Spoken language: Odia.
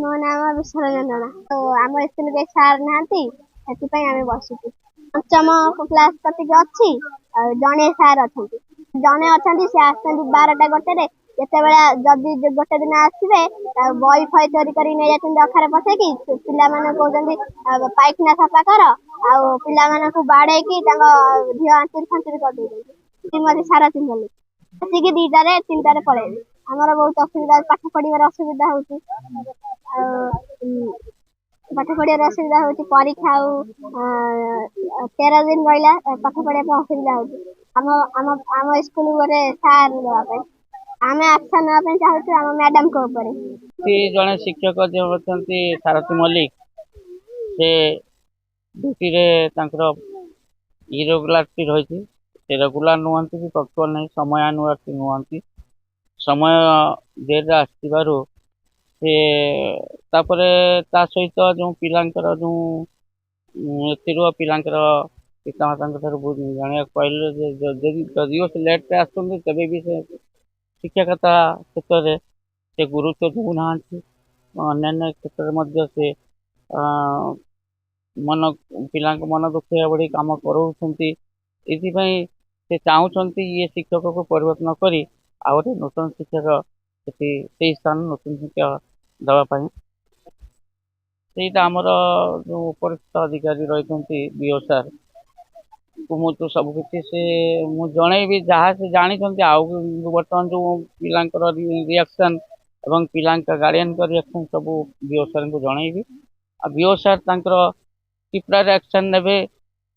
ମୋ ନାମ ବିସର୍ଜନ। ତ ଆମ ସ୍କୁଲ କେ ସାର୍ ନାହାନ୍ତି ସେଥିପାଇଁ ଆମେ ବସିଛୁ। ପଞ୍ଚମ କ୍ଲାସ କତିକି ଅଛି ଆଉ ଜଣେ ସାର୍ ଅଛନ୍ତି। ଜଣେ ଅଛନ୍ତି ସେ ଆସୁଛନ୍ତି 12ଟା ଗୋଟେରେ। ଯେତେବେଳେ ଯଦି ଗୋଟେ ଦିନ ଆସିବେ ବହି ଫହି ଚୋରି କରି ନେଇଯାଉଛନ୍ତି ଅଖାରେ ପଶେଇକି ପିଲାମାନେ କହୁଛନ୍ତି ପାଇଖାନା ସଫା କର ଆଉ ପିଲାମାନଙ୍କୁ ବାଡେଇକି ତାଙ୍କ ଝିଅ ଆଞ୍ଚୁରି ଫାଞ୍ଚୁରି କରିଦଉଛନ୍ତି। ମତେ ସାରା ଚିହ୍ନିଲେ ଆସିକି 2ଟାରେ 3ଟାରେ ପଳେଇବେ। ଆମର ବହୁତ ଅସୁବିଧା ପାଠ ପଢିବାରେ ଅସୁବିଧା ହଉଛି ଆଉ ପାଠ ପଢିବାରେ ଅସୁବିଧା ହଉଛି। ପରୀକ୍ଷା ଆଉ 13 ଦିନ ରହିଲା ପାଠ ପଢିବା ପାଇଁ ଅସୁବିଧା ହଉଛି। ଆମ ଆମ ଆମ ସ୍କୁଲ ଗୋଟେ ସାର୍ ଦେବା ପାଇଁ ଆମେ ଆକ୍ସନ ନେବା ପାଇଁ ଚାହୁଁଛୁ ଆମ ମ୍ୟାଡାମଙ୍କ ଉପରେ। ଜଣେ ଶିକ୍ଷକ ଯେଉଁ ଅଛନ୍ତି ସାରଥୀ ମଲ୍ଲିକ, ସେ ଡ୍ୟୁଟିରେ ତାଙ୍କର ଇରେଗୁଲାରିଟି ରହିଛି। ସେ ରେଗୁଲାର ନୁହନ୍ତି କି ପକ୍ଚୁଆଲ ନାହିଁ, ସମୟାନୁବର୍ତ୍ତୀ ନୁହନ୍ତି। ସମୟ ଡେରିରେ ଆସିଥିବାରୁ ସେ ତାପରେ ତା ସହିତ ଯେଉଁ ପିଲାଙ୍କର ଏଥିରୁ ପିଲାଙ୍କର ପିତାମାତାଙ୍କ ଠାରୁ ବହୁତ ଜାଣିବାକୁ ପାଇଲେ ଯେ ଯଦିଓ ସେ ଲେଟ୍ରେ ଆସୁଛନ୍ତି ତେବେ ବି ସେ ଶିକ୍ଷକତା କ୍ଷେତ୍ରରେ ସେ ଗୁରୁତ୍ୱ ଦେଉନାହାନ୍ତି। ଅନ୍ୟାନ୍ୟ କ୍ଷେତ୍ରରେ ମଧ୍ୟ ସେ ପିଲାଙ୍କ ମନ ଦୁଃଖ ଭଳି କାମ କରାଉଛନ୍ତି। ଏଥିପାଇଁ ସେ ଚାହୁଁଛନ୍ତି ଇଏ ଶିକ୍ଷକକୁ ପରିବର୍ତ୍ତନ କରି ଆଉ ଗୋଟେ ନୂତନ ଶିକ୍ଷକ ସେଇ ସ୍ଥାନ ନୂତନ ଶିକ୍ଷକ ଦେବା ପାଇଁ। ସେଇଟା ଆମର ଯେଉଁ ଉପରିସ୍ଥ ଅଧିକାରୀ ରହିଛନ୍ତି ବିଓ ସାର୍, ମୁଁ ତ ସବୁ କିଛି ସେ ମୁଁ ଜଣେଇବି ଯାହା ସେ ଜାଣିଛନ୍ତି। ଆଉ ବର୍ତ୍ତମାନ ଯେଉଁ ପିଲାଙ୍କର ରିଆକ୍ସନ୍ ଏବଂ ପିଲାଙ୍କ ଗାର୍ଡିଆନଙ୍କ ରିଆକ୍ସନ୍ ସବୁ ବିଓ ସାର୍ଙ୍କୁ ଜଣେଇବି। ଆଉ ବିଓ ସାର୍ ତାଙ୍କର କି ପ୍ରକାର ଆକ୍ସନ୍ ନେବେ